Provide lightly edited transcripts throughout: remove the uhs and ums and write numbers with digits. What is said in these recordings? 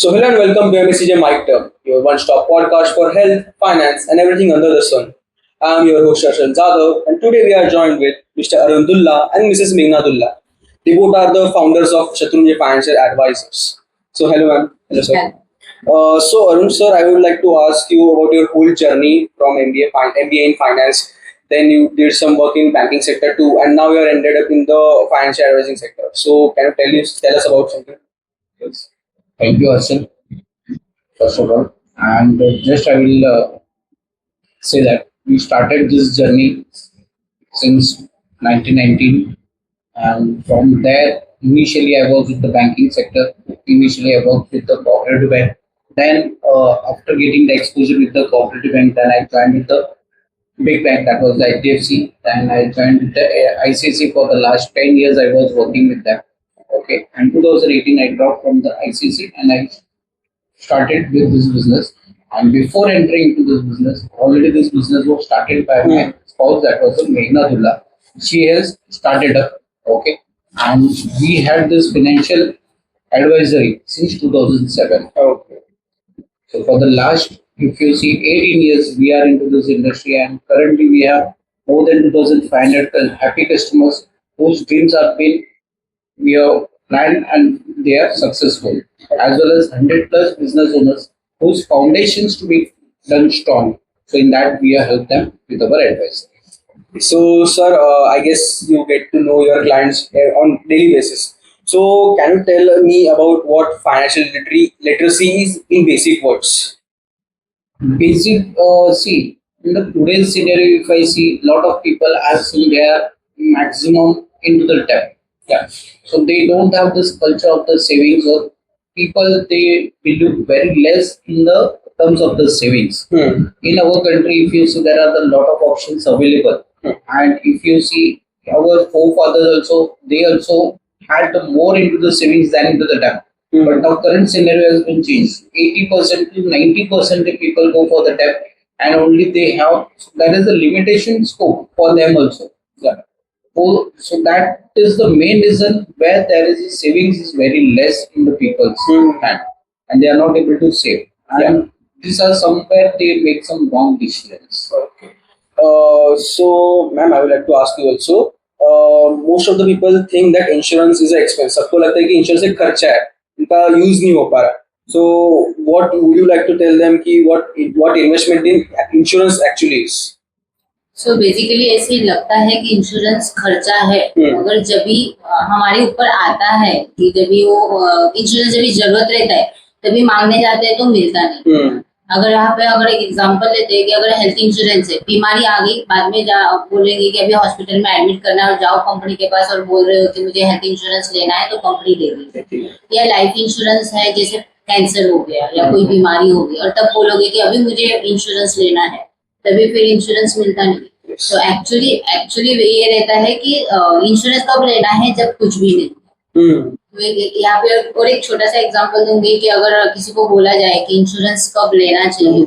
So hello and welcome to MSCJ Mic Term, your one-stop podcast for health, finance, and everything under the sun. I am your host Arshad Jadhav, and today we are joined with Mr. Arundullah and Mrs. Meghnadullah. They both are the founders of Shatrunjay Financial Advisors. So hello, ma'am. Hello, sir. So Arun sir, I would like to ask you about your whole journey from MBA in finance. Then you did some work in banking sector too, and now you are ended up in the financial advising sector. So can you tell us about something? Yes. Thank you, Arshad, first of all. And just I will say that we started this journey since 1919. And from there, initially I was with the banking sector. Initially, I worked with the cooperative bank. Then, after getting the exposure with the cooperative bank, then I joined with the big bank, that was the HDFC. Then I joined with the ICICI for the last 10 years. I was working with them. Okay. And 2018, I dropped from the ICICI and I started with this business. And before entering into this business, already this business was started by my spouse, that was Meghnadullah. She has started up, okay. And we had this financial advisory since 2007. Okay. So for the last, if you see, 18 years, we are into this industry, and currently we have more than 2,500 happy customers whose dreams have been we have planned and they are successful, as well as 100 plus business owners whose foundations to be done strong. So in that we have helped them with our advice. So, sir, I guess you get to know your clients on daily basis. So, can you tell me about what financial literacy is in basic words? Basic, see, in the today's scenario, if I see lot of people are seeing their maximum into the debt. Yeah. So they don't have this culture of the savings, or people they believe very less in the terms of the savings. In our country, if you see, there are a lot of options available. And if you see our forefathers also, they also had the more into the savings than into the debt. But now current scenario has been changed. 80% to 90% of people go for the debt, and only they have, that is the limitation scope for them also. Yeah. So that is the main reason where there is a savings is very less in the people's hand, and they are not able to save. And these are somewhere they make some wrong decisions. Okay. So, ma'am, I would like to ask you also. Most of the people think that insurance is an expense. सबको लगता है कि insurance एक खर्चा है, इनका use नहीं हो पा रहा. So, what would you like to tell them कि what investment in insurance actually is? So basically ऐसे लगता है कि इंश्योरेंस खर्चा है, मगर जब भी हमारे ऊपर आता है कि जब भी वो इंश्योरेंस जब भी जरूरत रहता है तभी मांगने जाते हैं तो मिलता नहीं. अगर यहाँ पे अगर एक एग्जांपल लेते हैं कि अगर हेल्थ इंश्योरेंस है, बीमारी आ गई, बाद में बोलेंगे कि अभी हॉस्पिटल में एडमिट करना है और जाओ कंपनी के पास और बोल रहे हो कि मुझे हेल्थ इंश्योरेंस लेना है तो कंपनी देगी. या लाइफ इंश्योरेंस है, जैसे कैंसर हो गया या कोई बीमारी हो गई और तब बोलोगे कि अभी मुझे इंश्योरेंस लेना है, तभी फिर इंश्योरेंस मिलता नहीं. तो एक्चुअली ये रहता है कि इंश्योरेंस कब लेना है जब कुछ भी नहीं. यहाँ पे और एक छोटा सा एग्जांपल दूंगी कि अगर किसी को बोला जाए कि इंश्योरेंस कब लेना चाहिए,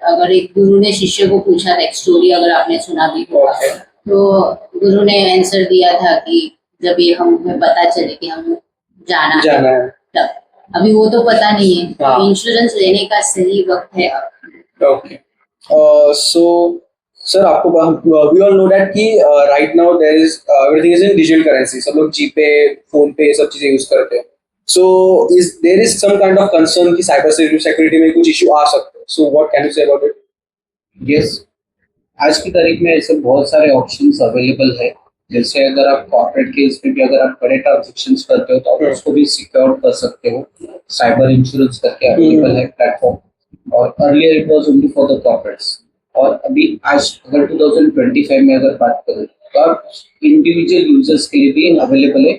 अगर एक गुरु ने शिष्य को पूछा था, एक स्टोरी अगर आपने सुना भी होगा, तो गुरु ने आंसर दिया था कि जब ये हमें पता चले कि हम जाना है तब. अभी वो तो पता नहीं है. इंश्योरेंस लेने का सही वक्त है. ओके. So, सर आपको वी ऑल नो दैट कि right now there is everything is in digital currency. सब लोग जीपे, फोन पे सब चीजें यूज करते हैं. So is there is some kind of concern कि साइबर सिक्योरिटी में कुछ इशू आ सकते हैं. So what can you say about it? Yes, आज की तारीख में ऐसे बहुत सारे ऑप्शंस अवेलेबल है. जैसे अगर आप कॉर्पोरेट केस में भी अगर आप बड़े ट्रांजेक्शन करते हो तो आप उसको भी सिक्योर कर सकते हो. साइबर इंश्योरेंस करके अवेलेबल है प्लेटफॉर्म, और earlier it was only for the corporates. और अभी आज अगर 2025 में अगर बात करें तो आप इंडिविजुअल यूजर्स के लिए भी अवेलेबल है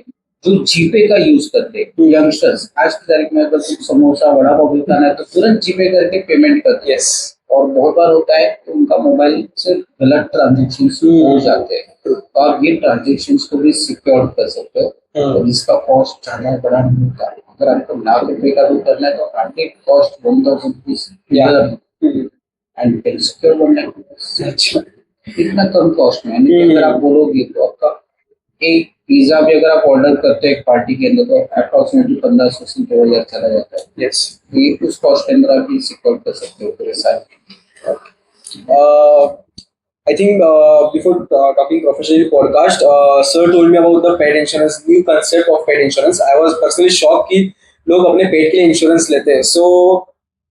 जो जीपे का यूज करते हैं. यंगस्टर्स आज की तारीख में अगर कुछ समोसा वड़ा पाव भी खाना है तो तुरंत जीपे करके पेमेंट करते हैं. और बहुत बार होता है कि उनका मोबाइल से गलत ट्रांजेक्शन हो जाते हैं, तो आप ये ट्रांजेक्शन को भी सिक्योर कर सकते हो. और जिसका कॉस्ट ज्यादा बड़ा नहीं होता है. अगर आपको ₹1,00,000 का भी करना है तो hardly cost 1,000 rupees and can secure करना है. अच्छा, इतना कम कॉस्ट में. यानी कि अगर आप बोलोगे तो आपका एक पिज्जा भी अगर आप ऑर्डर करते हैं एक पार्टी के अंदर तो अप्रोक्सीमेटली 1500 से 2000 चला जाता है। Yes. ये उस कॉस्ट के अंदर आप ये सिक्योर कर सकते हो पूरे साल। I think before talking professionally podcast, sir told me about the pet insurance, new concept of pet insurance. I was personally shocked कि लोग अपने पेट के लिए इंश्योरेंस लेते हैं. So,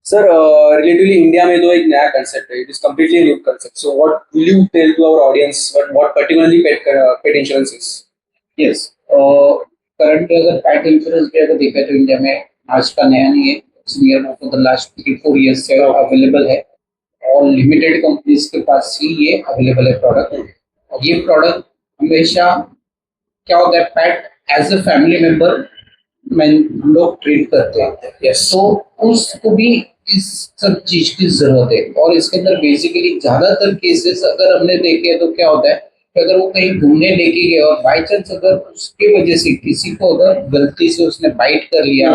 sir, relatively India में तो एक नया concept है. It is completely a new concept. So, what will you tell to our audience? What particularly pet insurance is? Yes, currently अगर पेट इंश्योरेंस भी अगर देखा तो इंडिया में आज का नया नहीं है, it's near for the last 3-4 years से अवेलेबल है और लिमिटेड कंपनीज के पास ही ये अवेलेबल है प्रोडक्ट। और ये प्रोडक्ट हमेशा क्या होता है, पेट एज अ फैमिली मेंबर हम लोग ट्रीट करते हैं। Yes. तो उसको भी इस सब चीज की जरूरत है और इसके अंदर बेसिकली ज्यादातर केसेस अगर हमने देखे तो क्या होता है कि अगर वो कहीं घूमने लेके गए और बाई चांस अगर उसके वजह से किसी को अगर गलती से उसने बाइट कर लिया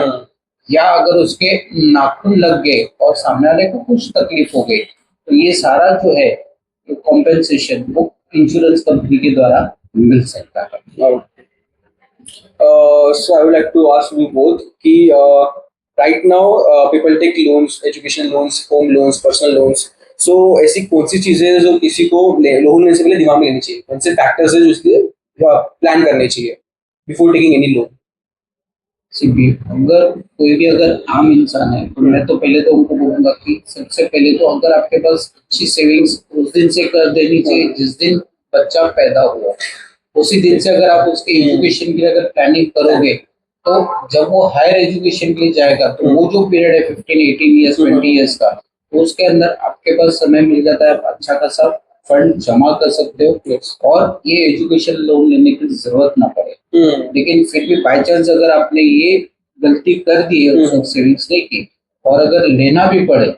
या अगर उसके नाखून लग गए और सामने वाले को कुछ तकलीफ हो गई तो ये सारा जो है कॉम्पेंसेशन वो इंश्योरेंस कंपनी के द्वारा मिल सकता है। So I would like to ask you both कि right now people take loans, education loans, home loans, personal loans. So ऐसी कौन सी चीजें हैं जो किसी को लोन लेने से पहले दिमाग में लेनी चाहिए? कौन से फैक्टर्स है जो इसके प्लान करने चाहिए before taking any loan? CB अगर कोई भी अगर आम इंसान है तो मैं तो पहले तो उनको बोलूंगा कि सबसे पहले तो अगर आपके पास अच्छी सेविंग्स उस दिन से कर देनी चाहिए जिस दिन बच्चा पैदा हुआ। उसी दिन से अगर आप उसके एजुकेशन के लिए अगर प्लानिंग करोगे तो जब वो हायर एजुकेशन के लिए जाएगा तो वो जो पीरियड है 15-18 ईयर्स 20 ईयर्स का तो उसके अंदर आपके पास समय मिल जाता है, आप अच्छा खासा फंड जमा कर सकते हो और ये एजुकेशन लोन लेने की जरूरत ना पड़े। लेकिन फिर भी बाई चांस अगर आपने ये गलती कर दी है उसमें सेविंग्स नहीं की और अगर लेना भी पड़े,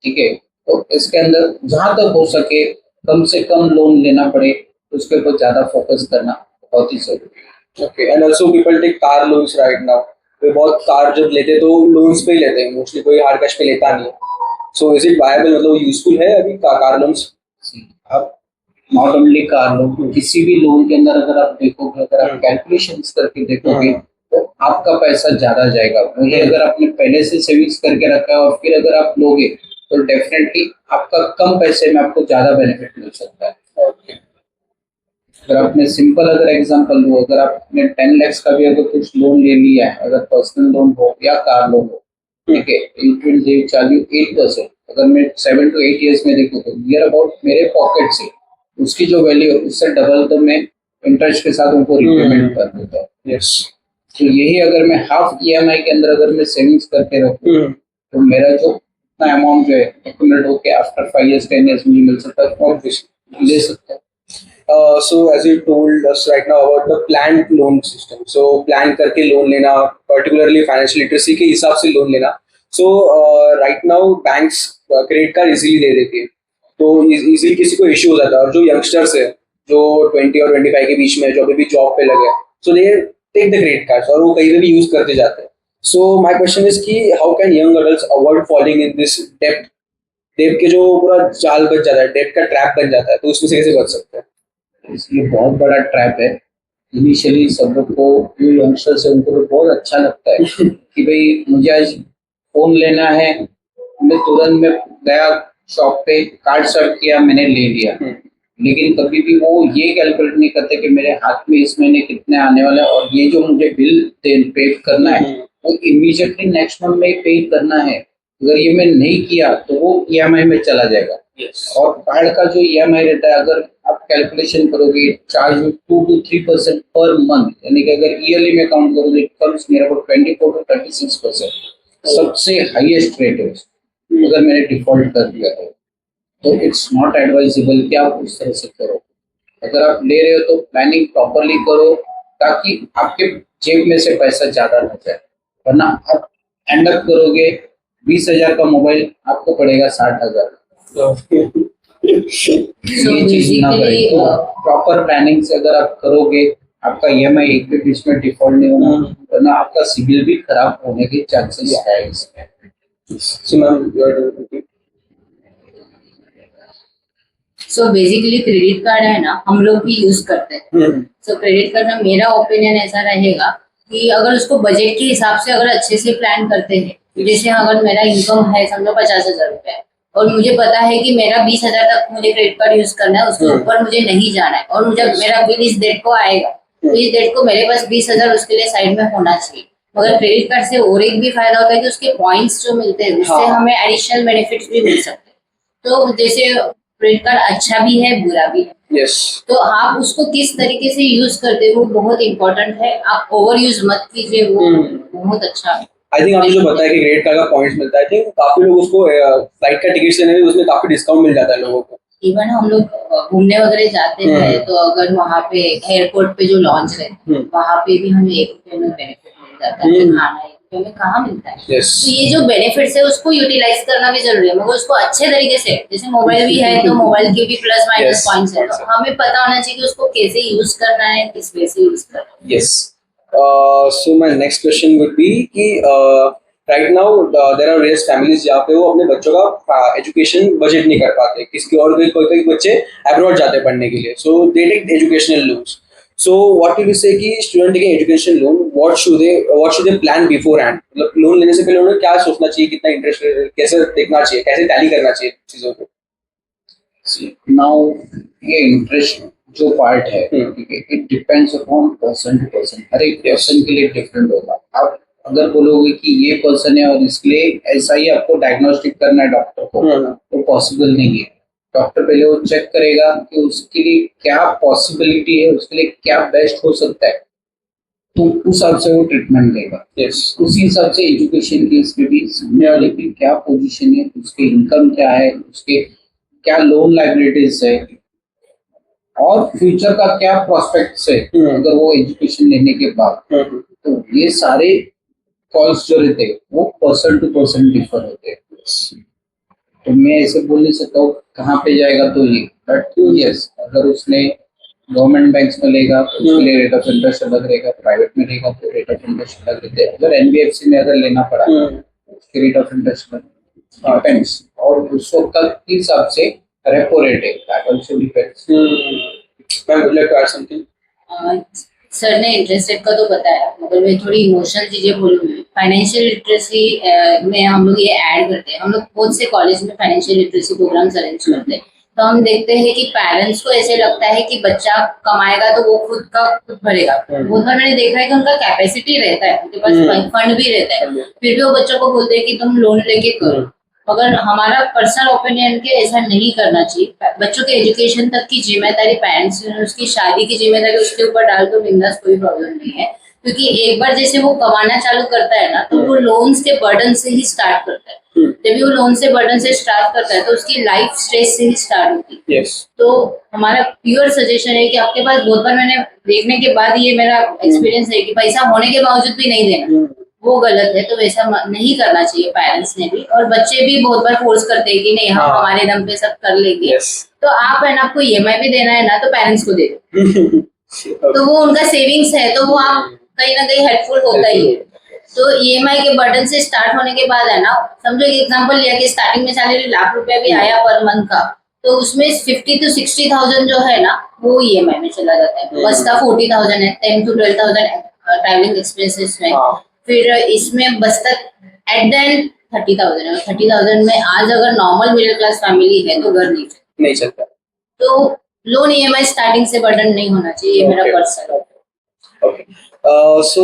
ठीक है, तो इसके अंदर जहां तक हो सके कम से कम लोन लेना पड़े उसके ऊपर ज्यादा फोकस करना बहुत ही जरूरी है। Okay, and also people take car loans right now. वे बहुत कार जब लेते हैं तो लोन्स पे ही लेते हैं, मोस्टली कोई हार्ड कैश पे लेता नहीं है। सो इज इट वायबल, मतलब यूजफुल है अभी कार लोन्स? आप नॉट ओनली कार लोन, किसी भी लोन के अंदर अगर आप देखोगे, अगर आप कैलकुलेशंस करके देखोगे तो आपका पैसा ज्यादा जाएगा। वही अगर आपने पहले से सेविंग्स करके रखा है और फिर अगर आप लोगे तो डेफिनेटली आपका कम पैसे में आपको ज्यादा बेनिफिट मिल सकता है। अगर आपने सिंपल अगर एग्जांपल लो, अगर आपने 10 लाख का भी अगर कुछ लोन ले लिया है, अगर पर्सनल लोन हो या कार लोन हो, ठीक है, it will they charge you 8%। अगर मैं 7 to 8 ईयर्स में देखूँ तो नियर अबाउट मेरे पॉकेट से उसकी जो वैल्यू है उससे डबल तो मैं इंटरेस्ट के साथ उनको रिपेमेंट कर देता हूँ। यस। तो यही अगर मैं हाफ EMI के अंदर अगर मैं सेविंग्स करके रखूँ तो मेरा जो इतना अमाउंट जो है एक्यूमुलेट होकर आफ्टर 5 ईयर्स 10 ईयर्स मुझे मिल सकता है और ले सकता है। So as you told us right now about the planned loan system, so plan करके लोन लेना, particularly financial literacy के हिसाब से लोन लेना. So right now banks credit card easily दे देती है, तो इजीली किसी को इश्यू हो जाता है, और जो यंगस्टर्स है जो 20 और 25 के बीच में जो अभी भी जॉब पे लगे, so they take the credit cards और वो कहीं पे भी यूज करते जाते हैं. So my question is कि how can young adults avoid falling in this debt के जो पूरा जाल बच जाता है, डेट का ट्रैप बन जाता है, तो उसमें से कैसे बच सकते हैं? ये बहुत बड़ा ट्रैप है। इनिशियली सब लोग को जो यंगस्टर्स है उनको तो बहुत अच्छा लगता है कि भाई मुझे आज फोन लेना है, मैं तुरंत में गया शॉप पे, कार्ड स्वाइप किया, मैंने ले लिया। लेकिन कभी भी वो ये कैलकुलेट नहीं करते कि मेरे हाथ में इस महीने कितने आने वाले हैं और ये जो मुझे बिल पे करना है वो इमीडिएटली नेक्स्ट मंथ में पे करना है। अगर ये मैं नहीं किया तो वो EMI में चला जाएगा। और कार्ड का जो EMI रहता है, अगर आप कैलकुलेशन करोगे, चार्ज 2 to 3% पर मंथ, यानी कि अगर ईयरली में काउंट करोगे it comes near about 24 to 36%। सबसे हाईएस्ट रेट है अगर मैंने डिफॉल्ट कर दिया तो इट्स नॉट एडवाइजेबल कि आप उस तरह से करो। अगर आप ले रहे हो तो प्लानिंग प्रॉपरली करो ताकि आपके जेब में से पैसा ज्यादा न जाए, वरना आप एंड अप करोगे 20,000 का मोबाइल आपको पड़ेगा 60,000। ये चीज ना करें। प्रॉपर प्लानिंग से अगर आप करोगे आपका EMI एक भी बीच में डिफॉल्ट नहीं होना, वरना आपका सिबिल भी खराब होने के चांसेस है इसमें। So ma'am, you are doing so basically credit card है ना, हम लोग भी यूज करते हैं। सो क्रेडिट कार्ड में मेरा ओपिनियन ऐसा रहेगा कि अगर उसको बजट के हिसाब से अगर अच्छे से प्लान करते हैं, जैसे अगर मेरा इनकम है समझो 50,000 रुपए और मुझे पता है कि मेरा 20,000 तक मुझे क्रेडिट कार्ड यूज करना है, उसके ऊपर मुझे नहीं जाना है और मुझे मेरा बिल इस डेट को आएगा, तो इस डेट को मेरे पास 20,000 उसके लिए साइड में होना चाहिए। मगर क्रेडिट कार्ड से और एक भी फायदा होता है कि उसके पॉइंट्स जो मिलते हैं उससे हमें एडिशनल बेनिफिट्स भी मिल सकते हैं। तो जैसे क्रेडिट कार्ड अच्छा भी है बुरा भी है, यस, तो आप उसको किस तरीके से यूज करते हैं वो बहुत इंपॉर्टेंट है। आप ओवर यूज मत कीजिए, वो बहुत अच्छा है। आई थिंक आपने जो बताया कि क्रेडिट कार्ड का पॉइंट्स मिलता है, आई थिंक काफी लोग उसको फ्लाइट का टिकट लेने में उसमें काफी डिस्काउंट मिल जाता है लोगों को। इवन हम लोग घूमने वगैरह जाते हैं तो अगर वहाँ पे एयरपोर्ट पे जो लॉन्च रहते हैं वहाँ पे भी हमें 1 रुपए में बेनिफिट मिल जाता है कि खाना 1 रुपए में कहाँ मिलता है। Yes. तो ये जो बेनिफिट्स है उसको यूटिलाइज करना भी जरूरी है, मगर उसको अच्छे तरीके से, जैसे मोबाइल भी है तो मोबाइल के भी प्लस माइनस Yes. पॉइंट्स है, तो हमें पता होना चाहिए कि उसको कैसे यूज करना है, किस वे से यूज करना है। Yes. So my next question would be कि right now there are various families जहाँ पे वो अपने बच्चों का एजुकेशन बजट नहीं कर पाते, किसके और कोई बच्चे अब्रॉड जाते हैं पढ़ने के लिए, so they take educational loans. So what will you say कि student taking education loan, what should they plan beforehand? मतलब लोन लेने से पहले उन्हें क्या सोचना चाहिए, कितना इंटरेस्ट कैसे देखना चाहिए, कैसे टैली करना चाहिए चीजों को? नाउ ये इंटरेस्ट जो पार्ट है, it depends upon person to person. हर एक पर्सन के लिए डिफरेंट होगा। आप अगर बोलोगे कि ये पर्सन है और इसके लिए ऐसा ही आपको डायग्नोस्टिक करना है डॉक्टर को, तो पॉसिबल नहीं है। डॉक्टर पहले वो चेक करेगा कि उसके लिए क्या पॉसिबिलिटी है, उसके लिए क्या बेस्ट हो सकता है, तो उस हिसाब से वो ट्रीटमेंट देगा। उसी हिसाब से एजुकेशन के इसमें भी सामने वाले की क्या पोजीशन है, उसके इनकम क्या है, उसके क्या लोन लाइबिलिटीज है और फ्यूचर का क्या प्रोस्पेक्ट्स है अगर वो एजुकेशन लेने के बाद, तो ये सारे कॉल्स जो रहते हैं वो पर्सन टू पर्सन डिफर होते हैं। तो मैं ऐसे बोल नहीं सकता हूँ कहाँ पे जाएगा तो ये, बट यस अगर उसने गवर्नमेंट बैंक्स में लेगा तो उसके लिए रेट ऑफ इंटरेस्ट अलग रहेगा, प्राइवेट में लेगा तो रेट ऑफ इंटरेस्ट अलग रहते हैं। अगर एनबीएफसी में अगर लेना पड़ा उसके रेट ऑफ इंटरेस्ट डिपेंड्स, और उस वक्त के हिसाब से रेपो रेट है, that also depends. Ma'am would like to add something? Sir ने इंटरेस्ट रेट का तो बताया, मगर मैं थोड़ी इमोशनल चीजें बोलूंगी। फाइनेंशियल लिटरेसी में हम लोग ये ऐड करते हैं, हम लोग बहुत से कॉलेज में फाइनेंशियल लिटरेसी प्रोग्राम्स अरेंज करते हैं, तो हम देखते हैं कि पेरेंट्स को ऐसे लगता है कि बच्चा कमाएगा तो वो खुद का खुद भरेगा। बहुत बार मैंने देखा है कि उनका कैपेसिटी रहता है, उनके पास फंड भी रहता है, फिर भी वो बच्चों को बोलते हैं कि तुम लोन लेके करो। अगर हमारा पर्सनल ओपिनियन के ऐसा नहीं करना चाहिए। बच्चों के एजुकेशन तक की जिम्मेदारी पेरेंट्स ने, उसकी शादी की जिम्मेदारी उसके ऊपर डाल दो बिंदास, कोई प्रॉब्लम नहीं है। क्योंकि एक बार जैसे वो कमाना चालू करता है ना, तो वो लोन्स के बर्डन से ही स्टार्ट करता है। जब भी वो लोन से बर्डन से स्टार्ट करता है तो उसकी लाइफ स्ट्रेस से ही स्टार्ट होती है। तो हमारा प्योर सजेशन है कि आपके पास, बहुत बार मैंने देखने के बाद ये मेरा एक्सपीरियंस है कि पैसा होने के बावजूद भी नहीं देना, वो गलत है। तो वैसा नहीं करना चाहिए पेरेंट्स ने भी, और बच्चे भी बहुत बार फोर्स करते हैं कि नहीं हम हमारे दम पे सब कर लेंगे। तो आप है ना, आपको ईएमआई भी देना है ना, तो पेरेंट्स को दे दो। तो वो उनका सेविंग्स है, तो वो आप कहीं ना कहीं हेल्पफुल होता ही है। तो ईएमआई के बर्डन से स्टार्ट होने के बाद है ना, समझो एक एग्जांपल लिया कि स्टार्टिंग में सैलरी लाख रुपया भी आया पर मंथ का, तो उसमें 50 to 60,000 जो है ना वो ईएमआई में चला जाता है। बचता 40,000 है, 10 to 12,000 ट्रैवलिंग एक्सपेंसेस में, फिर इसमें बचता एट द एंड 30,000 है। 30,000 में आज अगर नॉर्मल मिडिल क्लास फैमिली है तो घर नहीं चलता। तो लोन ईएमआई स्टार्टिंग से बर्डन नहीं होना चाहिए, मेरा personal. Okay, so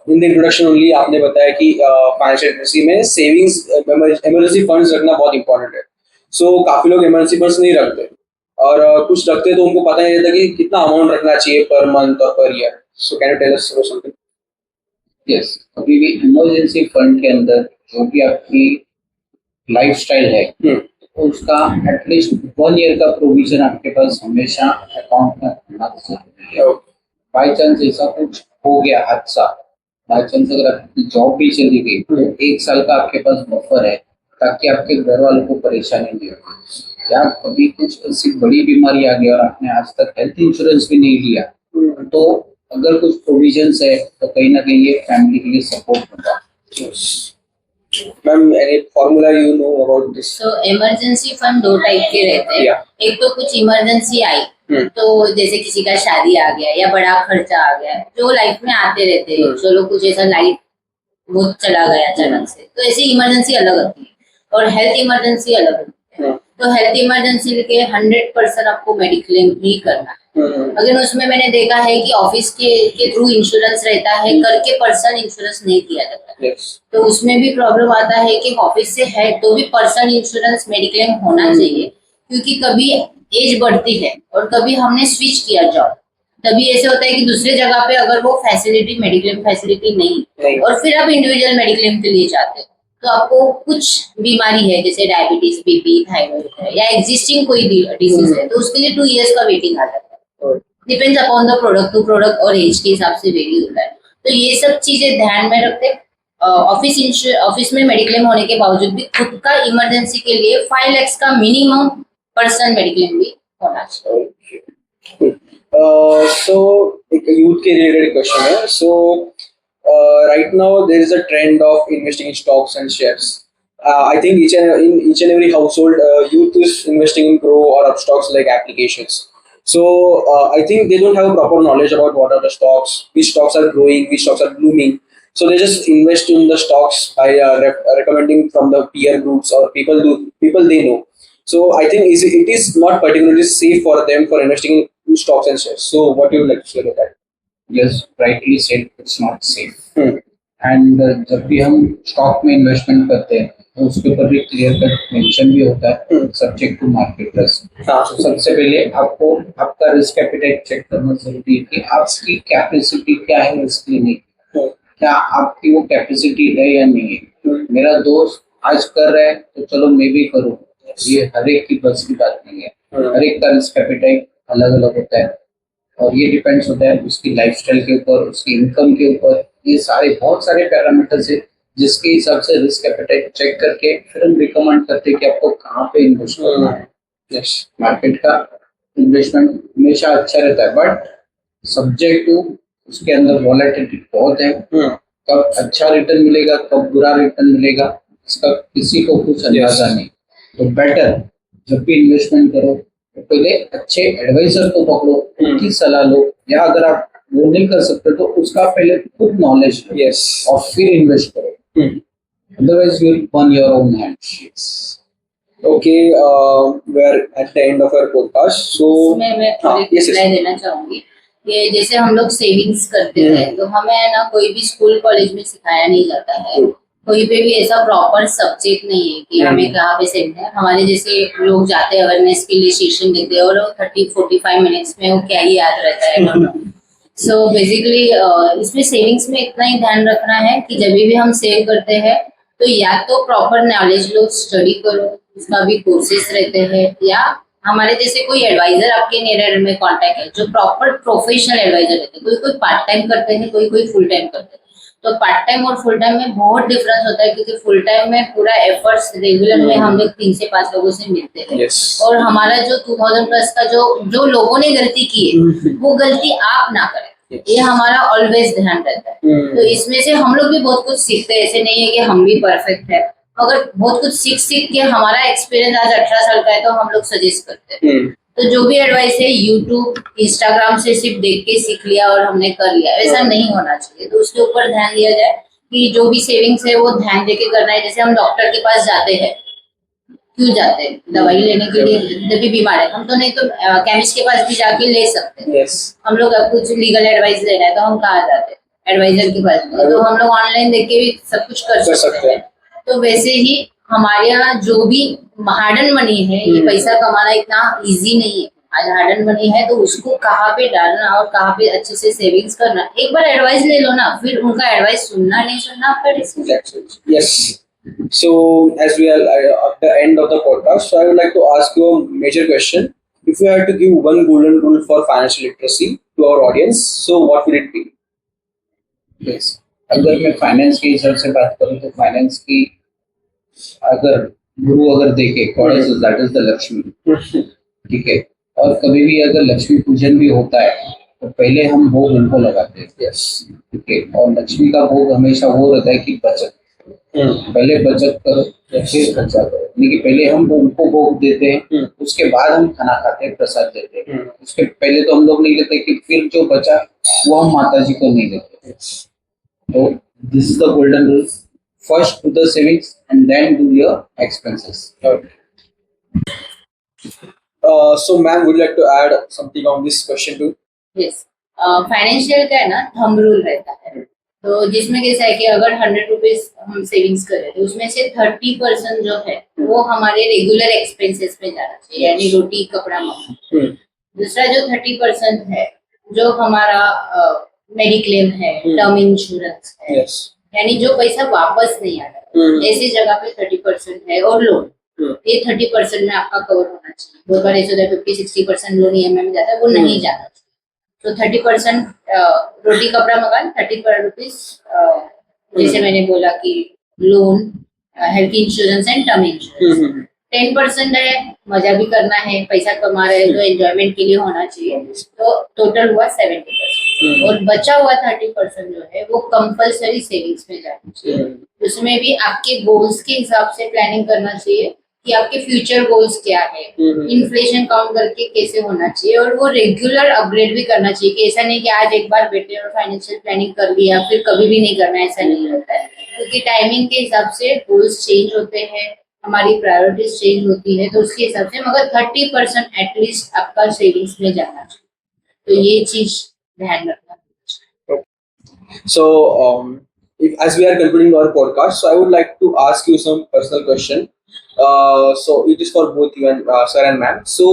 in the introduction only आपने बताया कि फाइनेंशियल लिटरेसी में सेविंग्स, इमरजेंसी फंड्स रखना बहुत इंपॉर्टेंट है। सो काफी लोग इमरजेंसी फंड्स नहीं रखते, और कुछ रखते तो उनको पता नहीं रहता कि कितना अमाउंट रखना चाहिए पर मंथ और per year. So can you tell us something? Yes, अभी भी इमरजेंसी फंड के अंदर जो भी आपकी लाइफस्टाइल है उसका एटलीस्ट 1 ईयर का प्रोविजन आपके पास हमेशा अकाउंट में होना चाहिए। बाई चांस ऐसा कुछ हो गया हादसा, बाई चांस अगर आपकी जॉब भी चली गई तो 1 साल का आपके पास बफर है, ताकि आपके घर वालों को परेशानी नहीं हो। या कभी कुछ ऐसी बड़ी बीमारी आ गई और आपने आज तक हेल्थ इंश्योरेंस भी नहीं लिया, तो अगर कुछ प्रोविजंस है तो कहीं ना कहीं ये फैमिली के लिए सपोर्ट होगा। Ma'am, any formula you know about this? तो इमरजेंसी फंड दो टाइप के रहते हैं। Yeah. एक तो कुछ इमरजेंसी आई तो जैसे किसी का शादी आ गया या बड़ा खर्चा आ गया जो लाइफ में आते रहते हैं, चलो कुछ ऐसा लाइट वो चला गया अचानक से, तो ऐसी इमरजेंसी अलग होती है और हेल्थ इमरजेंसी अलग होती है। तो हेल्थ इमरजेंसी के 100% आपको मेडिक्लेम ही करना है। अगर उसमें मैंने देखा है कि ऑफिस के थ्रू इंश्योरेंस रहता है, करके पर्सनल इंश्योरेंस नहीं किया जाता। Yes. तो उसमें भी प्रॉब्लम आता है कि ऑफिस से है तो भी पर्सनल इंश्योरेंस मेडिक्लेम होना चाहिए, क्योंकि कभी एज बढ़ती है और कभी हमने स्विच किया जॉब, तभी ऐसे होता है कि दूसरे जगह पे अगर वो फैसिलिटी मेडिक्लेम फैसिलिटी नहीं और फिर आप इंडिविजुअल मेडिक्लेम के लिए जाते हो तो आपको कुछ बीमारी है जैसे डायबिटीज, बीपी, थायराइड है या एग्जिस्टिंग कोई डिसीज है तो उसके लिए 2 years का वेटिंग आ जाता है। Depends upon the product to product और एज के हिसाब से वेरी होता है। तो ये सब चीजें ध्यान में रखते ऑफिस में मेडिक्लेम होने के बावजूद भी खुद का इमरजेंसी के लिए 5 lakhs का मिनिमम पर्सन मेडिक्लेम भी होना चाहिए। Okay. So एक youth के related question है. So right now there is a trend of investing in stocks and shares. I think in each and every household, youth is investing in grow or up stocks like applications. So I think they don't have a proper knowledge about what are the stocks, which stocks are growing, which stocks are blooming. So they just invest in the stocks by recommending from the peer groups or people they know. So I think it is not particularly safe for them for investing in stocks and shares. So what do you like to say about that? Yes, rightly said, it's not safe. And जब भी हम stock में investment करते हैं तो उसके ऊपर भी क्लियर कट मेंशन भी होता है सब्जेक्ट टू मार्केट रिस्क। हाँ। तो सबसे पहले आपको आपका रिस्क एपेटाइट चेक करना जरूरी है कि आपकी कैपेसिटी क्या है रिस्क लेने की, क्या आपकी वो कैपेसिटी है या नहीं है। मेरा दोस्त आज कर रहा है तो चलो मैं भी करूँ, ये हर एक की बस की बात नहीं है। हर एक का रिस्क एपेटाइट अलग अलग होता है और ये डिपेंड्स होता है उसकी लाइफस्टाइल के ऊपर, उसकी इनकम के ऊपर। ये सारे बहुत सारे पैरामीटर्स है जिसके हिसाब से रिस्क एपेटाइट चेक करके फिर हम रिकमेंड करते हैं कि आपको कहाँ पे इन्वेस्ट करना है। Yes. मार्केट का इन्वेस्टमेंट हमेशा अच्छा रहता है बट सब्जेक्ट टू उसके अंदर वॉलेटिलिटी बहुत है। कब अच्छा रिटर्न मिलेगा कब बुरा रिटर्न मिलेगा इसका किसी को कुछ अंदाजा नहीं। तो बेटर जब भी इन्वेस्टमेंट करो तो पहले अच्छे एडवाइजर को पकड़ो, उनकी सलाह लो, या अगर आप वो नहीं कर सकते तो उसका पहले खुद नॉलेज लो। Yes. और फिर इन्वेस्ट करो, otherwise you will burn your own hands. Okay, we're at the end of our podcast. So इसमें मैं हाँ, थोड़ी yes, yes. रिप्लाई देना चाहूंगी कि जैसे हम लोग सेविंग्स करते हैं तो हमें ना कोई भी स्कूल कॉलेज में सिखाया नहीं जाता है, कोई पे भी ऐसा प्रॉपर सब्जेक्ट नहीं है कि हमें कहाँ पे सेविंग है। हमारे जैसे लोग जाते हैं अवेयरनेस के लिए सेशन देते हैं और 30-45 मिनट्स में वो क्या ही याद रहता है। सो बेसिकली इसमें सेविंग्स में इतना ही ध्यान रखना है कि जब भी हम सेव करते हैं तो या तो प्रॉपर नॉलेज लो, स्टडी करो, उसका भी कोर्सेज रहते हैं, या हमारे जैसे कोई एडवाइजर आपके नियर में कांटेक्ट है जो प्रॉपर प्रोफेशनल एडवाइजर रहते हैं। कोई पार्ट टाइम करते हैं, कोई फुल टाइम करते हैं। तो पार्ट टाइम और फुल टाइम में बहुत डिफरेंस होता है क्योंकि फुल टाइम में पूरा एफर्ट्स रेगुलर में हम लोग 3 से 5 लोगों से मिलते हैं। Yes. और हमारा जो 2000 प्लस का जो लोगों ने गलती की है वो गलती आप ना करें, ये हमारा ऑलवेज ध्यान रहता है। तो इसमें से हम लोग भी बहुत कुछ सीखते हैं, ऐसे नहीं है कि हम भी परफेक्ट है, मगर बहुत कुछ सीख के हमारा एक्सपीरियंस आज 18 साल का है तो हम लोग सजेस्ट करते हैं। तो जो भी एडवाइस है यूट्यूब, इंस्टाग्राम से सिर्फ देख के सीख लिया और हमने कर लिया, ऐसा नहीं होना चाहिए। तो उसके ऊपर ध्यान दिया जाए कि जो भी सेविंग्स है वो ध्यान देके करना है। जैसे हम डॉक्टर के पास जाते हैं, क्यों जाते हैं? दवाई लेने के लिए, जब भी बीमार है। हम तो नहीं तो केमिस्ट के पास भी जाके ले सकते हैं। Yes. हम लोग अब कुछ लीगल एडवाइस लेना है तो हम कहाँ जाते हैं? एडवाइजर के पास। तो हम लोग ऑनलाइन देख के भी सब कुछ कर सकते हैं। तो वैसे ही हमारे यहाँ जो भी हार्ड एंड मनी है, ये पैसा कमाना इतना इजी नहीं है। आज हार्ड एंड मनी है तो उसको कहाँ पे डालना और कहाँ पे अच्छे से सेविंग्स करना, एक बार एडवाइस ले लो ना, फिर उनका एडवाइस सुनना नहीं सुनना आपका decision. Yes. So as we are at the end of the podcast, so I would like to ask you a major question. If you had to give one golden rule for financial literacy to our audience, so what would it be? Yes. अगर मैं finance के हिसाब से बात करूँ तो finance की अगर गुरु अगर देखे goddess that is the Lakshmi, ठीक है। और कभी भी अगर लक्ष्मी पूजन भी होता है तो पहले हम भोग उनको लगाते हैं। यस, ठीक है। और लक्ष्मी का भोग हमेशा वो रहता है कि बचत, पहले बचत करो फिर खर्चा करो, यानी कि पहले हम उनको भोग देते हैं, उसके बाद हम खाना खाते हैं, प्रसाद देते हैं। उसके पहले तो हम लोग नहीं लेते कि फिर जो बचा वो हम माता जी को नहीं देते। तो this is the golden rule, first do the savings and then do your expenses. So ma'am, would you like to add something on this question too? Yes, financial का है ना थंब रूल रहता है, तो जिसमें कैसा है कि अगर 100 रुपीज हम सेविंग्स करें तो उसमें से 30% जो है वो हमारे रेगुलर एक्सपेंसेस में जाना चाहिए, यानी रोटी कपड़ा मकान। दूसरा जो 30% है जो हमारा मेडिक्लेम है, टर्म इंश्योरेंस है, Yes. यानी जो पैसा वापस नहीं आता ऐसी जगह पे 30% है, और लोन ये 30% में आपका कवर होना चाहिए। बहुत बार ऐसा 50-60% लोन ईएमआई में जाता है, वो नहीं जाना चाहिए। तो 30% रोटी कपड़ा मकान, 30 रुपीज जैसे मैंने बोला कि loan, health insurance and term insurance. 10% है मजा भी करना है, पैसा कमा रहे हैं तो एंजॉयमेंट के लिए होना चाहिए, तो टोटल हुआ 70%। और बचा हुआ 30% जो है वो कंपलसरी सेविंग्स में जाना चाहिए। उसमें भी आपके गोल्स के हिसाब से प्लानिंग करना चाहिए कि आपके फ्यूचर गोल्स क्या है, इन्फ्लेशन काउंट करके कैसे होना चाहिए, और वो रेगुलर अपग्रेड भी करना चाहिए कि ऐसा नहीं कि आज एक बार बैठे और फाइनेंशियल प्लानिंग कर लिया फिर कभी भी नहीं करना, ऐसा नहीं होता है। क्योंकि टाइमिंग के हिसाब से गोल्स चेंज होते हैं, हमारी प्रायोरिटीज चेंज होती है, तो उसके हिसाब से मगर 30% एटलीस्ट आपका सेविंग्स में जाना चाहिए, तो ये चीज ध्यान रखना। So if, as we are concluding our podcast, so I would like to ask you some personal question. So it is for both you and sir and ma'am. So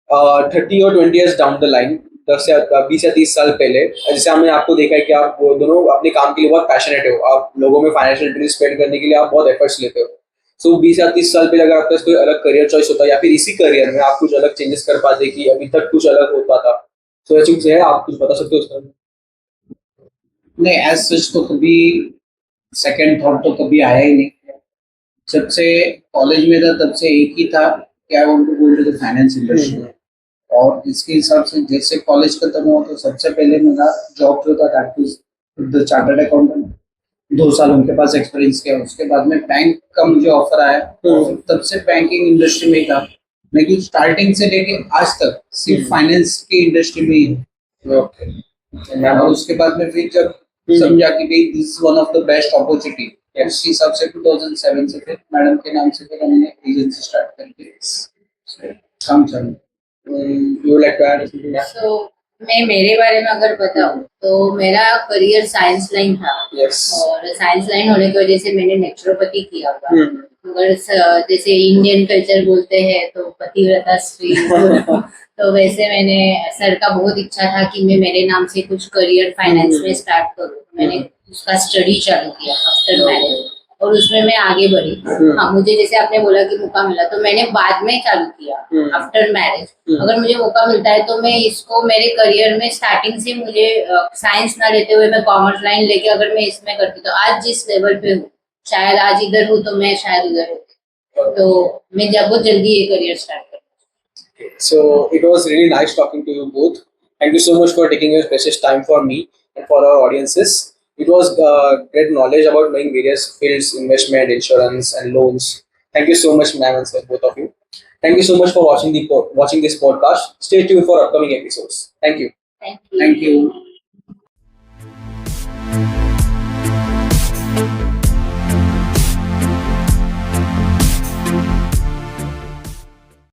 30 और 20 years down the line, 20 या 30 साल पहले, जैसे हमने आपको देखा है कि आप वो दोनों अपने काम के लिए बहुत पैशनेट हो, आप लोगों में फाइनेंशियल लिटरेसी स्पेंड करने के लिए आप बहुत एफर्ट्स लेते हो। सो 20 या 30 साल पहले अगर आपका कोई अलग करियर चॉइस होता या फिर इसी करियर में आप कुछ अलग चेंजेस कर पाते कि अभी तक कुछ अलग हो पाता, तो ऐसी कुछ है, आप कुछ बता सकते हो उसका? नहीं, एज सच तो कभी सेकंड थॉट तो कभी आया ही नहीं। जब से कॉलेज में था तब से एक ही था कि I want to go into the finance industry, और इसके हिसाब से जैसे कॉलेज खत्म हुआ तो सबसे पहले मेरा जॉब जो था that was the chartered accountant. 2 साल उनके पास एक्सपीरियंस किया, उसके बाद में बैंक का मुझे ऑफर आया, तब से बैंकिंग इंडस्ट्री में ही था। लेकिन स्टार्टिंग से लेके आज तक सिर्फ फाइनेंस की इंडस्ट्री में ही है। और उसके बाद में फिर जब समझा कि भाई this is one of the best opportunity, उस हिसाब से 2007 से फिर मैडम के नाम से फिर हमने एजेंसी स्टार्ट करके काम चालू। You would like to add something? So, मैं मेरे बारे में अगर बताऊं तो मेरा करियर साइंस लाइन था। Yes. और साइंस लाइन होने की वजह से मैंने नेचुरोपैथी किया हुआ। मगर जैसे इंडियन कल्चर बोलते हैं तो पतिव्रता स्त्री तो वैसे मैंने, सर का बहुत इच्छा था कि मैं मेरे नाम से कुछ करियर फाइनेंस में स्टार्ट करूं। मैंने उसका स्टडी चालू किया आफ्टर मैरिज, और उसमें मैं आगे बढ़ी। हाँ, मुझे जैसे आपने बोला कि मौका मिला तो मैंने बाद में चालू किया आफ्टर मैरिज। अगर मुझे मौका मिलता है तो मैं इसको मेरे करियर में स्टार्टिंग से, मुझे साइंस ना लेते हुए मैं कॉमर्स लाइन लेके अगर मैं इसमें करती तो आज जिस लेवल पे हूँ, शायद आज इधर हूँ तो मैं शायद उधर हूँ, तो मैं बहुत जल्दी ये करियर स्टार्ट करूँ। So it was really nice talking to you both. Thank you so much for taking your precious time for me and for our audiences. It was great knowledge about knowing various fields, investment, insurance, and loans. Thank you so much, ma'am and sir, both of you. Thank you so much for watching this podcast. Stay tuned for upcoming episodes. Thank you. Thank you. Thank you.